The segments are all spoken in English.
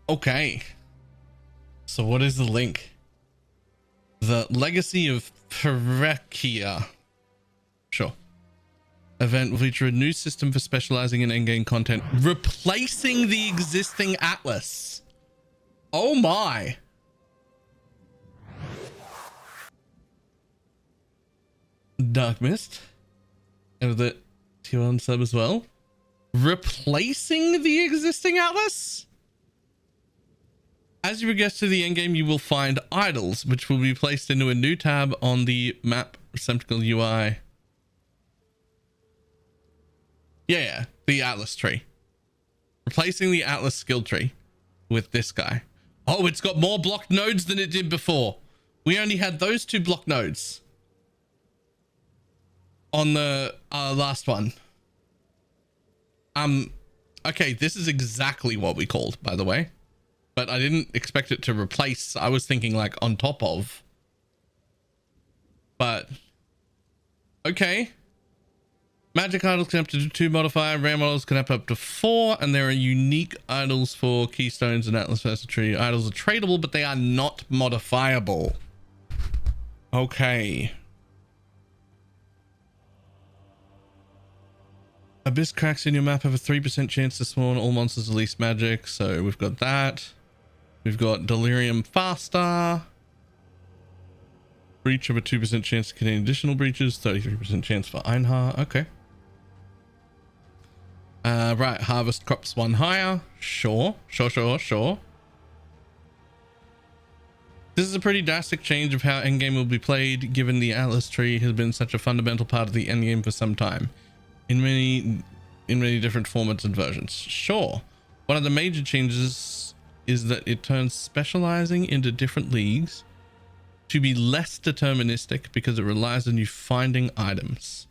Okay. So what is the link? The Legacy of Phrecia. Sure. Event will feature a new system for specializing in endgame content, replacing the existing Atlas. Oh my. Dark Mist. And the tier 1 sub as well. Replacing the existing Atlas? As you progress to the endgame, you will find idols, which will be placed into a new tab on the map receptacle UI. Yeah, the Atlas tree. Replacing the Atlas skill tree with this guy. Oh, it's got more blocked nodes than it did before. We only had those 2 blocked nodes on the last one. Okay, this is exactly what we called, by the way. But I didn't expect it to replace. I was thinking like on top of. But okay. Magic idols can up to 2 modifier, rare models can up to 4, and there are unique idols for keystones and Atlas Tree. Idols are tradable, but they are not modifiable. Okay. Abyss cracks in your map have a 3% chance to spawn all monsters release magic, so we've got that. We've got Delirium Faster. Breach of a 2% chance to contain additional breaches, 33% chance for Einhar. Okay. Right, harvest crops 1 higher. Sure. This is a pretty drastic change of how endgame will be played, given the Atlas tree has been such a fundamental part of the endgame for some time. In many different formats and versions. Sure. One of the major changes is that it turns specializing into different leagues to be less deterministic because it relies on you finding items.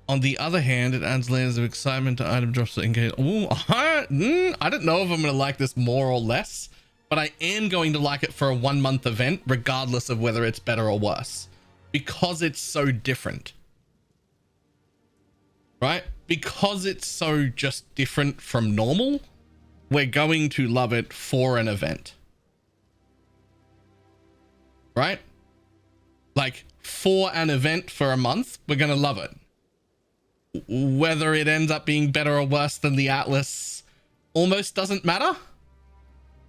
On the other hand, it adds layers of excitement to item drops that engage. Ooh, I don't know if I'm going to like this more or less, but I am going to like it for a 1-month event, regardless of whether it's better or worse, because it's so different. Right? Because it's so just different from normal, we're going to love it for an event. Right? Like, for an event for a month, we're going to love it. Whether it ends up being better or worse than the Atlas almost doesn't matter.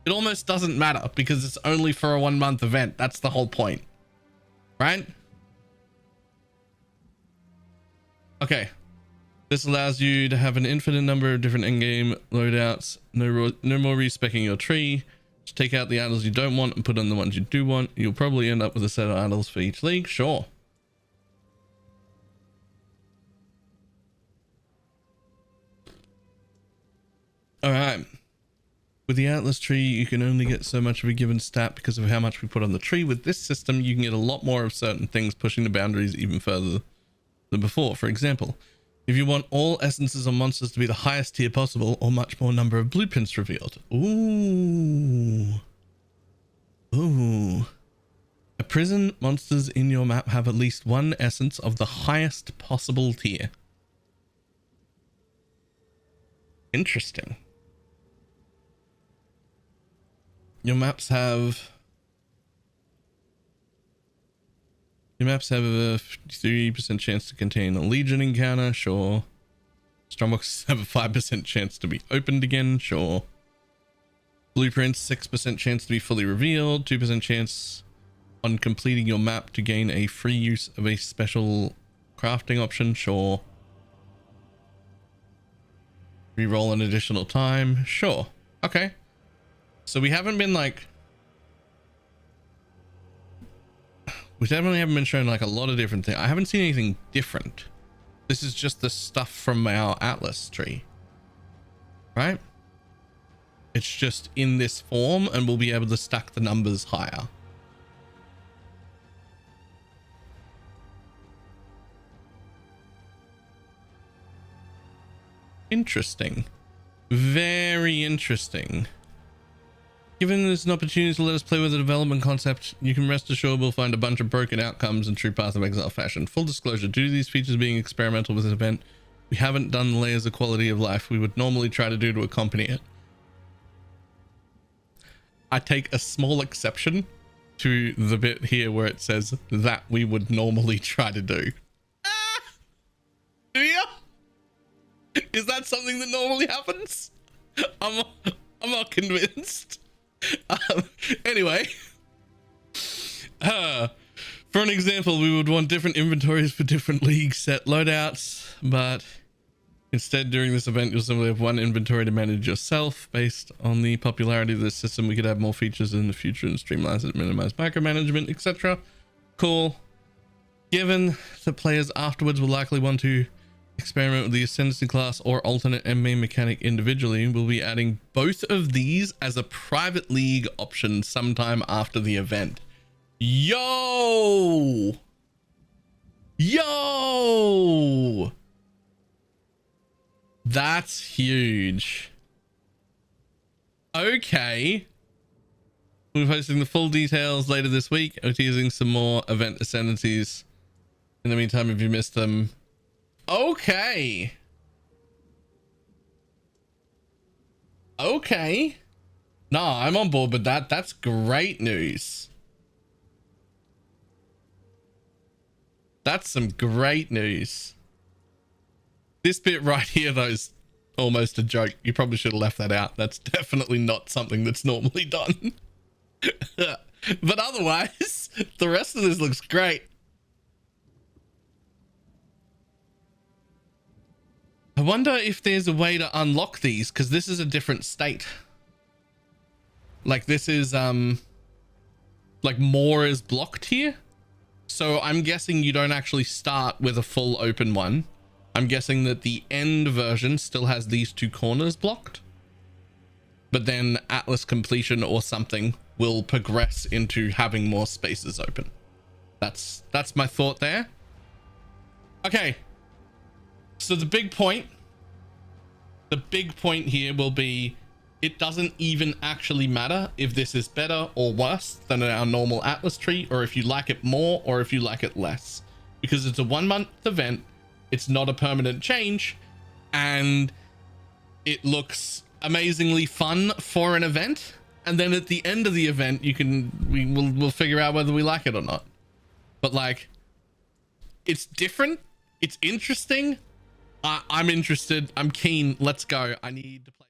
It almost doesn't matter because it's only for a 1-month event. That's the whole point. Right? Okay. This allows you to have an infinite number of different endgame loadouts. No more respecing your tree. Just take out the idols you don't want and put on the ones you do want. You'll probably end up with a set of idols for each league. Sure. All right. With the Atlas tree, you can only get so much of a given stat because of how much we put on the tree. With this system, you can get a lot more of certain things, pushing the boundaries even further than before. For example, if you want all essences on monsters to be the highest tier possible, or much more number of blueprints revealed. Ooh. Ooh. A prison monsters in your map have at least 1 essence of the highest possible tier. Interesting. Your maps have a 53% chance to contain a Legion encounter, sure. Strongboxes have a 5% chance to be opened again, sure. Blueprints, 6% chance to be fully revealed, 2% chance on completing your map to gain a free use of a special crafting option, sure. Reroll an additional time, sure. Okay. So we haven't been like... We definitely haven't been shown like a lot of different things. I haven't seen anything different. This is just the stuff from our Atlas tree. Right? It's just in this form and we'll be able to stack the numbers higher. Interesting. Very interesting. Given this an opportunity to let us play with the development concept, you can rest assured we'll find a bunch of broken outcomes in true Path of Exile fashion. Full disclosure, due to these features being experimental with this event, we haven't done the layers of quality of life we would normally try to do to accompany it. I take a small exception to the bit here where it says that we would normally try to do. Yeah. Is that something that normally happens? I'm not convinced. Anyway, for an example, we would want different inventories for different league set loadouts, but instead during this event you'll simply have one inventory to manage yourself. Based on the popularity of this system, we could have more features in the future and streamline it, minimize micromanagement, etc. Cool. Given that players afterwards will likely want to experiment with the ascendancy class or alternate endgame mechanic individually, we'll be adding both of these as a private league option sometime after the event. Yo, that's huge. Okay, we'll be posting the full details later this week. I'm teasing some more event ascendancies. In the meantime, if you missed them, okay. No, I'm on board with that. That's great news. That's some great news. This bit right here, though, is almost a joke. You probably should have left that out. That's definitely not something that's normally done. But otherwise, the rest of this looks great. I wonder if there's a way to unlock these, because this is a different state. Like, this is, like, more is blocked here. So I'm guessing you don't actually start with a full open one. I'm guessing that the end version still has these two corners blocked. But then Atlas completion or something will progress into having more spaces open. That's my thought there. Okay. So the big point here will be, it doesn't even actually matter if this is better or worse than our normal Atlas tree, or if you like it more or if you like it less, because it's a 1 month event. It's not a permanent change, and it looks amazingly fun for an event. And then at the end of the event, we'll figure out whether we like it or not. But like, it's different. It's interesting. I'm interested. I'm keen. Let's go. I need to play.